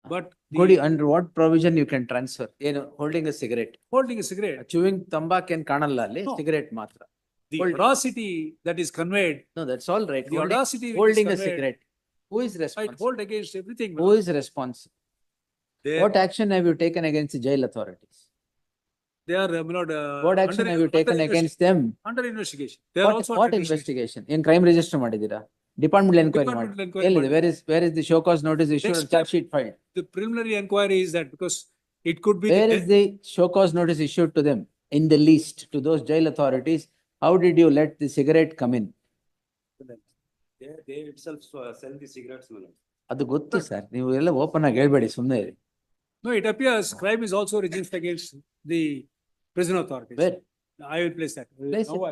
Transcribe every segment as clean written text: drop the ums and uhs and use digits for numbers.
But under what provision you can transfer? Holding a cigarette. holding a cigarette, Chewing tambak and kanalla alli No. cigarette matra. the Holding. audacity that is conveyed, No, that's all right. the audacity which is Holding a conveyed, cigarette. Who is might responsible? hold against everything. Who is responsible? They, What action have you taken against the jail authorities? they are, What action have you taken against them? under investigation. They are also What under investigation? In crime register ಮಾಡಿದ್ದೀರಾ? Departmental inquiry Departmental ಮಾಡಿ. inquiry ಎಲ್ಲಿದೆ? Where is the show cause notice issued Next or charge sheet filed? The preliminary inquiry is that because it could be Where is the show cause notice issued to them? In the list to those jail authorities, how did you let the cigarette come in? They itself sell the cigarettes, madam. ಅದು ಗೊತ್ತು sir, ನೀವು ಎಲ್ಲ open ಆಗಿ ಹೇಳ್ಬೇಡಿ, ಸುಮ್ಮನೆ ಇರಿ. No, it appears crime is also registered against the prison authorities. Where? I will place that.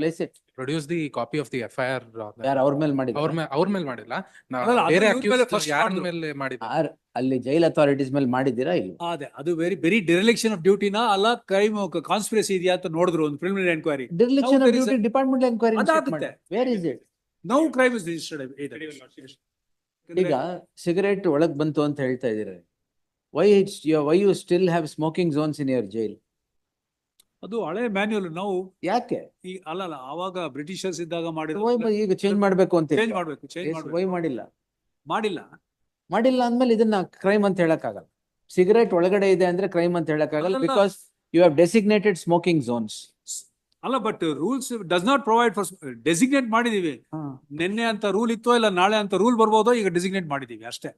Place it. Produce the copy of the FIR. ಯಾರು ಅವ್ರ ಮೇಲೆ ಮಾಡಿದ್ರು? ಅವ್ರ ಮೇಲೆ ಮಾಡಿಲ್ಲ. ಅಲ್ಲ, ಅದು ಬೇರೆ ಇವ್ರ ಮೇಲೆ accused first ಯಾರ ಮಾಡಿದ್ರು. ಮೇಲೆ ಮಾಡಿದ್ರು? ಅಲ್ಲಿ ಜೈಲ್ ಅಥಾರಿಟೀಸ್ ಮೇಲೆ ಮಾಡಿದ್ದೀರಾ ಇಲ್ಲ? ಅದು ವೆರಿ ಡೆರಿಲೆಕ್ಷನ್ ಆಫ್ ಡ್ಯೂಟಿನ ಅಲ್ಲ ಕ್ರೈಮ್ ಕಾನ್ಸ್ಪಿರಸಿ ಇದೆಯಾ ಅಂತ ನೋಡಿದ್ರು ಒಂದು preliminary enquiry. Dereliction Now of there is duty departmental inquiry. ಅದಾಗುತ್ತೆ. Where is it? Now crime is registered. ಈಗ ಸಿಗರೇಟ್ ಒಳಗ್ ಬಂತು ಅಂತ ಹೇಳ್ತಾ ಇದ್ದೀರಾ. Why you still have smoking zones in your jail? ಅದು ಹಳೆ ಮ್ಯಾನ್ಯುಯಲ್ ನಾವು ಯಾಕೆ? ಅಲ್ಲ ಆವಾಗ ಬ್ರಿಟಿಷರ್ಸ್ ಇದ್ದಾಗ ಮಾಡಿರೋ. Why ಈಗ ಚೇಂಜ್ ಮಾಡ್ಬೇಕು ಅಂತ? ಚೇಂಜ್ ಮಾಡ್ಬೇಕು. Why ಮಾಡಿಲ್ಲ? ಮಾಡಿಲ್ಲ ಅಂದ್ಮೇಲೆ ಇದನ್ನ ಕ್ರೈಮ್ ಅಂತ ಹೇಳಕ್ಕಾಗಲ್ಲ. ಸಿಗರೇಟ್ ಒಳಗಡೆ ಇದೆ ಅಂದ್ರೆ ಕ್ರೈಮ್ ಅಂತ ಹೇಳಕ್ಕಾಗಲ್ಲ, ಅಲ್ಲಲ್ಲ. Because you have designated smoking zones. ಅಲ್ಲ, but rules does not provide for designate ಮಾಡಿದೀವಿ. ನಿನ್ನೆ ಅಂತ ರೂಲ್ ಇತ್ತೋ ಇಲ್ಲ ನಾಳೆ ಅಂತ ರೂಲ್ ಬರ್ಬೋದೋ, ಈಗ ಡೆಸಿಗ್ನೇಟ್ ಮಾಡಿದೀವಿ ಅಷ್ಟೇ.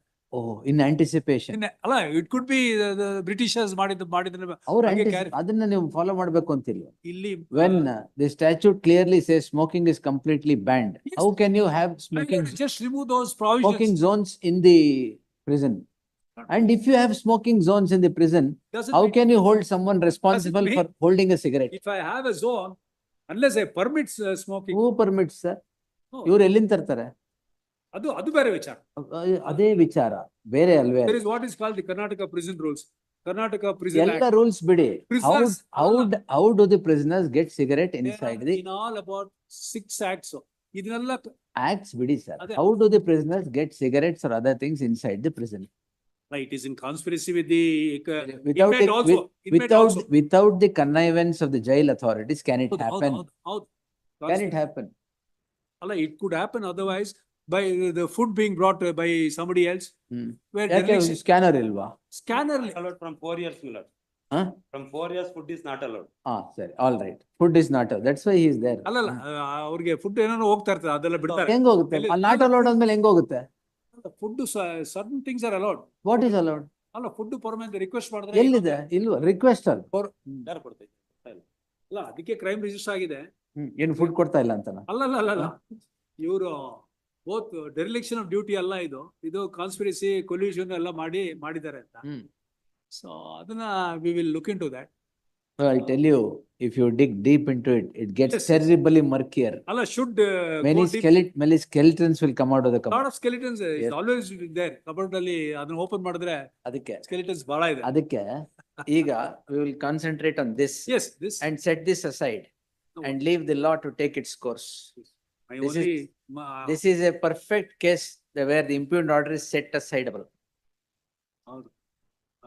In anticipation. ಅಲ್ಲ, ಇಟ್ ಕುಡ್ ಬಿ ಬ್ರಿಟಿಷರ್ಸ್ ಮಾಡಿದ್ರೆ ಅದನ್ನ ನೀವು ಫಾಲೋ ಮಾಡ್ಬೇಕು ಅಂತಿಲ್ಲ. ಇಲ್ಲಿ when the statute clearly says smoking is completely banned, how can you have just remove those provisions. smoking zones in the prison? And if you have smoking zones in the prison, Doesn't how mean- can you hold someone responsible mean- for holding a cigarette? If I have a zone, unless I permits smoking, Who permits, sir? Oh. ಇವ್ರು ಎಲ್ಲಿಂದ ತರ್ತಾರೆ? ಅದು ಬೇರೆ ವಿಚಾರ. ಅದೇ ವಿಚಾರ ಬೇರೆ ಅಲ್ವೇ? There is what is called the Karnataka prison rules. Karnataka prison ಎಲ್ಲ act. ರೂಲ್ಸ್ ಬಿಡಿ. Prisoners- How do the prisoners get cigarette There inside are the in all about 6 acts. ಇದನ್ನೆಲ್ಲ acts ಬಿಡಿ sir? ಅದೇ. How do the prisoners get cigarettes or other things inside the prison? it is in conspiracy with the Without inmate the- also. Inmate also. without the connivance of the jail authorities, can it happen? ಹೌದು. Can it happen? ಅಲ್ಲ, it could happen otherwise by the food being brought by somebody else. Where ಯಾಕೆ dereliction- scanner ಇಲ್ವಾ? scanner Allowed from 4 years, my lord. Huh? From 4 years, food is not allowed. ಸರಿ, all right. Food is not, that's why he is there. ಅಲ್ಲಲ್ಲ, ಅವ್ರಿಗೆ food ಏನೋ ಹೋಗ್ತಾ ಇರ್ತದೆ, ಅದೆಲ್ಲ ಬಿಡ್ತಾರೆ. ಹೆಂಗ್ ಹೋಗುತ್ತೆ? ನಾಟ್ ಅಲೌಡ್ ಅಂದ್ಮೇಲೆ ಹೆಂಗ್ ಹೋಗುತ್ತೆ? Food certain things are allowed. What is allowed? ಅಲ್ಲ, ಫುಡ್ ಪರ್ಮನೆಂಟ್ ರಿಕ್ವೆಸ್ಟ್ ಮಾಡಿದ್ರೆ ಎಲ್ಲಿದೆ? ಇಲ್ವಾ? ರಿಕ್ವೆಸ್ಟ್ ಅಲ್ಲ. ಯಾರು ಕೊಡ್ತಾ ಇದ್ದಾರೆ? ಅಲ್ಲ, ಅದಕ್ಕೆ ಕ್ರೈಮ್ ರಿಜಿಸ್ಟರ್ ಆಗಿದೆ. ಏನು ಫುಡ್ ಕೊಡ್ತಾ ಇಲ್ಲ ಅಂತನಾ? ಅಲ್ಲ ಇವರು ಬೋತ್ ಡೆರಿಲೆಕ್ಷನ್ ಆಫ್ ಡ್ಯೂಟಿ ಅಲ್ಲ, ಇದು ಕಾನ್ಸ್ಪಿರಸಿ ಕೊಲ್ಯೂಷನ್ ಎಲ್ಲ ಮಾಡಿದ್ದಾರೆ ಅಂತ. ಸೊ ಅದನ್ನ we will look into that. I tell you, if you dig deep into it, it gets Yes. terribly murkier. ಅಲ್ಲ, should Many skeletons will come out of the lot cupboard. of skeletons is Yes. always there. Cupboard ಅಲ್ಲಿ ಅದನ್ನ open ಮಾಡಿದ್ರೆ ಅದಕ್ಕೆ skeletons ಬಹಳ ಇದೆ. ಈಗ we will concentrate on this Yes, this and set this aside No. and leave the law to take its course. my this only This is a perfect case where the impugned order is set asideable. ಹೌದು.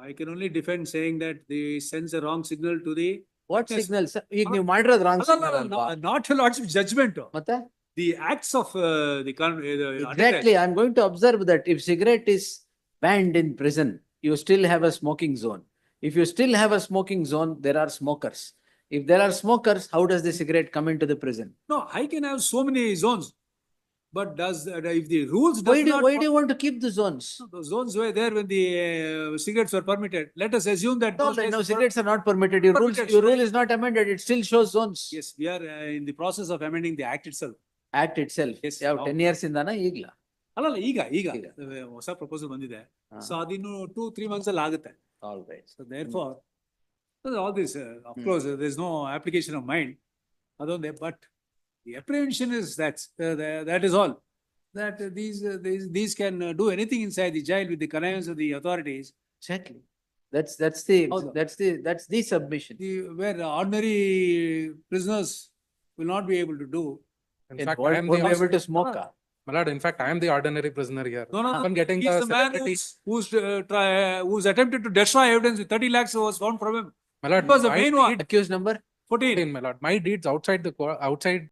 I can only defend saying that they sends a wrong signal to the What Yes. signal, sir? ಈಗ ನೀವು ಮಾಡಿರೋದು wrong ಅಲ್ಲ, signal ಅಲ್ವಾ? not a lordship judgment. ಮತ್ತೆ The acts of the exactly, I'm going to observe that if cigarette is banned in prison, you still have a smoking zone. If you still have a smoking zone, there are smokers. If there are smokers, how does the cigarette come into the prison? No, I can have so many zones, but if the rules Why does not do you want to keep the zones? the zones were there when the cigarettes were permitted. Let us assume that No, those days no, were- cigarettes are not permitted. Your Permitted. rule is not amended. It still shows zones. Yes, we are in the process of amending the act itself. Act itself. Yes. ಯಾವ Now- 10 years ಇಂದಾನ ಈಗ್ಲ? ಅಲ್ಲಲ್ಲ, ಈಗ ಈಗ. ಹೊಸ proposal ಬಂದಿದೆ. ಹಾ. So ಅದಿನ್ನು 2-3 months ಅಲ್ಲಿ ಆಗುತ್ತೆ. All right. So therefore, all this, of course, there is no application of mind. Adonde, but the apprehension is that is all. That these can do anything inside the jail with the connivance of the authorities. Exactly. That's ಹೌದು. the submission. Where ordinary prisoners will not be able to do. In fact, Won't I am be the able to smoke. My lord, in fact, I am the ordinary prisoner here. No, no, no. Upon getting He's the the man celebrity, who's attempted to destroy evidence with 30 lakhs was found from him. my lord, He was the my main one. deed- Accused number? 14. my lord, my deeds outside the outside